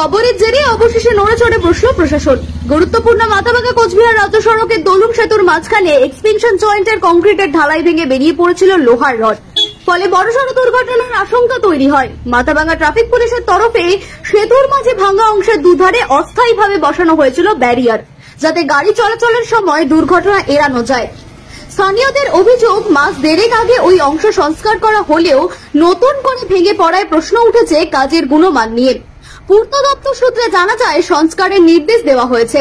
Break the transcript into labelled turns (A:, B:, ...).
A: খবরের জেরে অবশেষে নড়েচড়ে বসল প্রশাসন। গুরুত্বপূর্ণ মাথাভাঙা কোচবিহার রাজ্য সড়কের দলুং সেতুর মাঝখানে এক্সপেনশন জয়েন্টের কংক্রিটের ঢালাই ভেঙে বেরিয়ে পড়েছিল লোহার রড, ফলে বড়সড় দুর্ঘটনার আশঙ্কা তৈরি হয়। মাথাভাঙা ট্রাফিক পুলিশের তরফে সেতুর মাঝে ভাঙা অংশের দুধারে অস্থায়ীভাবে বসানো হয়েছিল ব্যারিয়ার, যাতে গাড়ি চলাচলের সময় দুর্ঘটনা এড়ানো যায়। স্থানীয়দের অভিযোগ, মাস দেড়েক আগে ওই অংশ সংস্কার করা হলেও নতুন করে ভেঙে পড়ায় প্রশ্ন উঠেছে কাজের গুণমান নিয়ে। পূর্ত দপ্তর সূত্রে জানা যায়, সংস্কারের নির্দেশ দেওয়া হয়েছে।